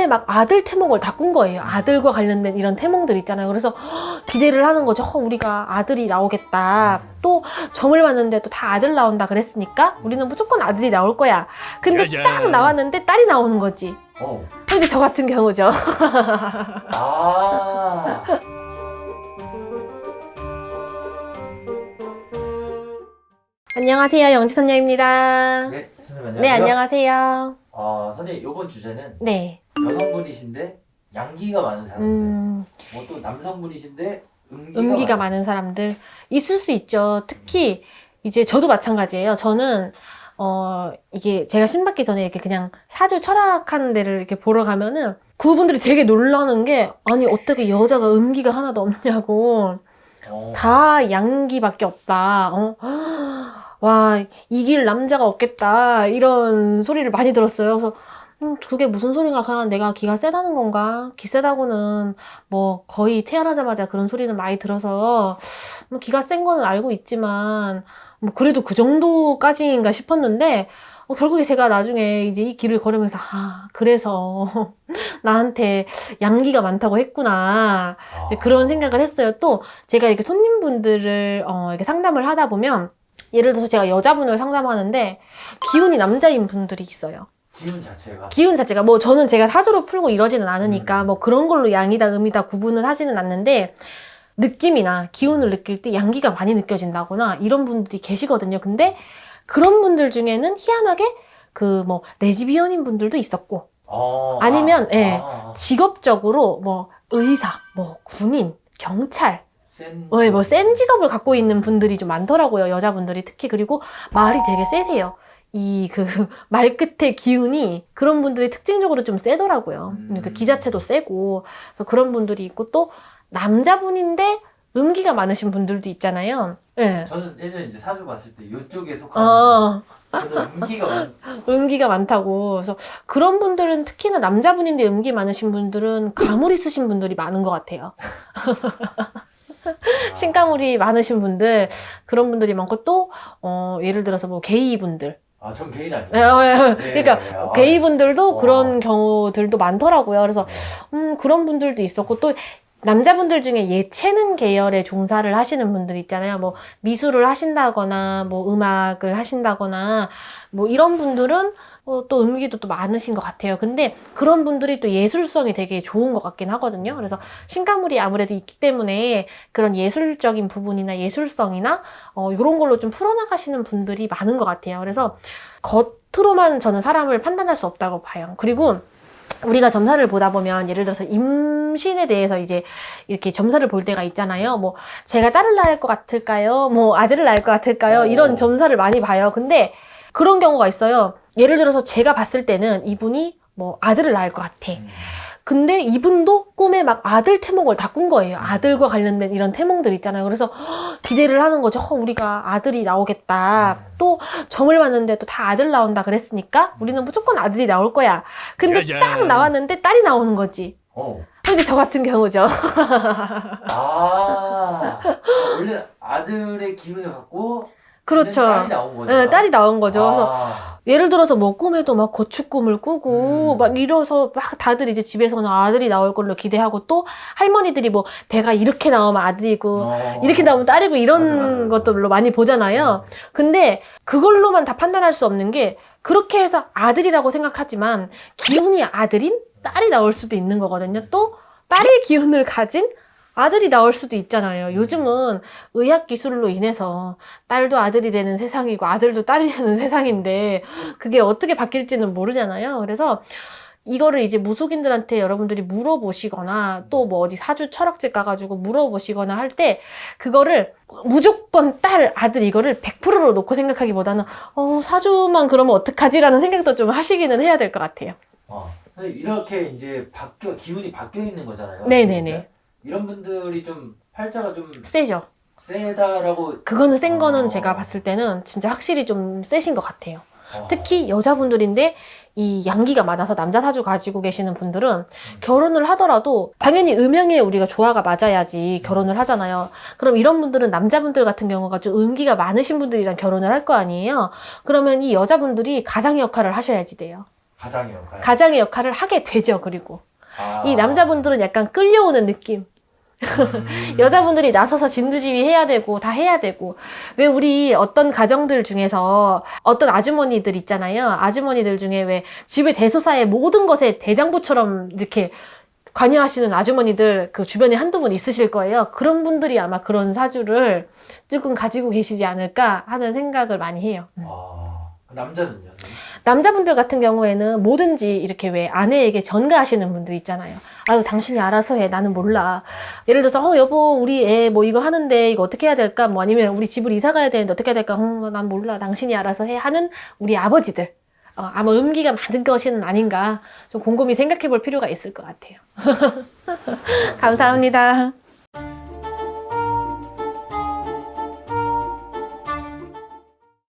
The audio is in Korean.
꿈에 막 아들 태몽을 다 꾼 거예요. 아들과 관련된 이런 태몽들 있잖아요. 그래서 기대를 하는 거죠. 우리가 아들이 나오겠다. 또 점을 봤는데 또 다 아들 나온다 그랬으니까 우리는 무조건 아들이 나올 거야. 근데 딱 나왔는데 딸이 나오는 거지. 이제 저 같은 경우죠. 아. 안녕하세요. 영지선녀입니다. 네, 선생님 안녕하세요. 네, 안녕하세요. 선생님 이번 주제는 네. 여성분이신데 양기가 많은 사람들, 뭐 또 남성분이신데 음기가 많은 사람들 있을 수 있죠. 특히 이제 저도 마찬가지예요. 저는 이게 제가 신받기 전에 이렇게 그냥 사주 철학하는 데를 이렇게 보러 가면은 그분들이 되게 놀라는 게 아니 어떻게 여자가 음기가 하나도 없냐고 다 양기밖에 없다. 와 이길 남자가 없겠다 이런 소리를 많이 들었어요. 그래서 그게 무슨 소린가? 그냥 내가 기가 세다는 건가? 기 세다고는 뭐 거의 태어나자마자 그런 소리는 많이 들어서 뭐 기가 센 거는 알고 있지만 뭐 그래도 그 정도까지인가 싶었는데 결국에 제가 나중에 이제 이 길을 걸으면서 그래서 나한테 양기가 많다고 했구나 이제 그런 생각을 했어요. 또 제가 이렇게 손님분들을 이렇게 상담을 하다 보면 예를 들어서 제가 여자분을 상담하는데 기운이 남자인 분들이 있어요. 기운 자체가 뭐 저는 제가 사주로 풀고 이러지는 않으니까 뭐 그런 걸로 양이다 음이다 구분을 하지는 않는데 느낌이나 기운을 느낄 때 양기가 많이 느껴진다거나 이런 분들이 계시거든요. 근데 그런 분들 중에는 희한하게 그 뭐 레즈비언인 분들도 있었고 아니면 직업적으로 뭐 의사, 뭐 군인, 경찰 뭐 센 직업을 갖고 있는 분들이 좀 많더라고요. 여자분들이 특히. 그리고 말이 되게 세세요. 이 말 끝의 기운이 그런 분들이 특징적으로 좀 세더라고요. 그래서 기 자체도 세고 그래서 그런 분들이 있고 또 남자분인데 음기가 많으신 분들도 있잖아요. 네. 저는 예전에 이제 사주 봤을 때 이쪽에 속하는 저는 음기가 많다고. 그래서 그런 분들은 특히나 남자분인데 음기 많으신 분들은 가물이 쓰신 분들이 많은 것 같아요. 신가물이 많으신 분들 그런 분들이 많고 또 예를 들어서 뭐 게이 분들 전 게이는 아니에요. 그러니까 게이 분들도 그런 경우들도 많더라고요. 그래서 그런 분들도 있었고 또 남자분들 중에 예체능 계열의 종사를 하시는 분들 있잖아요. 뭐 미술을 하신다거나 뭐 음악을 하신다거나 뭐 이런 분들은 또 음기도 또 많으신 것 같아요. 근데 그런 분들이 또 예술성이 되게 좋은 것 같긴 하거든요. 그래서 신가물이 아무래도 있기 때문에 그런 예술적인 부분이나 예술성이나 이런 걸로 좀 풀어나가시는 분들이 많은 것 같아요. 그래서 겉으로만 저는 사람을 판단할 수 없다고 봐요. 그리고 우리가 점사를 보다 보면 예를 들어서 임신에 대해서 이제 이렇게 점사를 볼 때가 있잖아요. 뭐 제가 딸을 낳을 것 같을까요? 뭐 아들을 낳을 것 같을까요? 이런 점사를 많이 봐요. 근데 그런 경우가 있어요. 예를 들어서 제가 봤을 때는 이분이 뭐 아들을 낳을 것 같아. 근데 이분도 꿈에 막 아들 태몽을 다 꾼 거예요. 아들과 관련된 이런 태몽들 있잖아요. 그래서 기대를 하는 거죠. 우리가 아들이 나오겠다. 또 점을 봤는데 또 다 아들 나온다 그랬으니까 우리는 무조건 아들이 나올 거야. 근데 딱 나왔는데 딸이 나오는 거지. 이제 저 같은 경우죠. 원래 아들의 기운을 갖고 그렇죠. 딸이 나온 거죠. 네, 딸이 나온 거죠. 그래서 예를 들어서 뭐 꿈에도 막 고추꿈을 꾸고 막 이래서 막 다들 이제 집에서는 아들이 나올 걸로 기대하고 또 할머니들이 뭐 배가 이렇게 나오면 아들이고 이렇게 나오면 딸이고 이런 것들로 많이 보잖아요. 근데 그걸로만 다 판단할 수 없는 게 그렇게 해서 아들이라고 생각하지만 기운이 아들인 딸이 나올 수도 있는 거거든요. 또 딸의 기운을 가진 아들이 나올 수도 있잖아요. 요즘은 의학 기술로 인해서 딸도 아들이 되는 세상이고 아들도 딸이 되는 세상인데 그게 어떻게 바뀔지는 모르잖아요. 그래서 이거를 이제 무속인들한테 여러분들이 물어보시거나 또 뭐 어디 사주 철학집 가가지고 물어보시거나 할 때 그거를 무조건 딸, 아들 이거를 100%로 놓고 생각하기보다는 사주만 그러면 어떡하지라는 생각도 좀 하시기는 해야 될 것 같아요. 이렇게 이제 기운이 바뀌어 있는 거잖아요. 네네네. 이런 분들이 좀 팔자가 좀 세죠. 세다라고. 그거는 센 거는 제가 봤을 때는 진짜 확실히 좀 세신 것 같아요. 특히 여자분들인데 이 양기가 많아서 남자 사주 가지고 계시는 분들은 결혼을 하더라도 당연히 음양에 우리가 조화가 맞아야지 결혼을 하잖아요. 그럼 이런 분들은 남자분들 같은 경우가 좀 음기가 많으신 분들이랑 결혼을 할 거 아니에요. 그러면 이 여자분들이 가장 역할을 하셔야지 돼요. 가장의 역할. 가장의 역할을 하게 되죠. 그리고 아. 이 남자분들은 약간 끌려오는 느낌. 여자분들이 나서서 진두지휘 해야 되고 다 해야 되고. 왜 우리 어떤 가정들 중에서 어떤 아주머니들 있잖아요. 아주머니들 중에 왜 집의 대소사의 모든 것에 대장부처럼 이렇게 관여하시는 아주머니들 그 주변에 한두 분 있으실 거예요. 그런 분들이 아마 그런 사주를 조금 가지고 계시지 않을까 하는 생각을 많이 해요. 남자는요? 남자분들 같은 경우에는 뭐든지 이렇게 왜 아내에게 전가하시는 분들 있잖아요. 아유, 당신이 알아서 해. 나는 몰라. 예를 들어서, 여보, 우리 애 뭐 이거 하는데 이거 어떻게 해야 될까? 뭐 아니면 우리 집을 이사 가야 되는데 어떻게 해야 될까? 난 몰라. 당신이 알아서 해. 하는 우리 아버지들. 아마 음기가 많은 것은 아닌가. 좀 곰곰이 생각해 볼 필요가 있을 것 같아요. 감사합니다.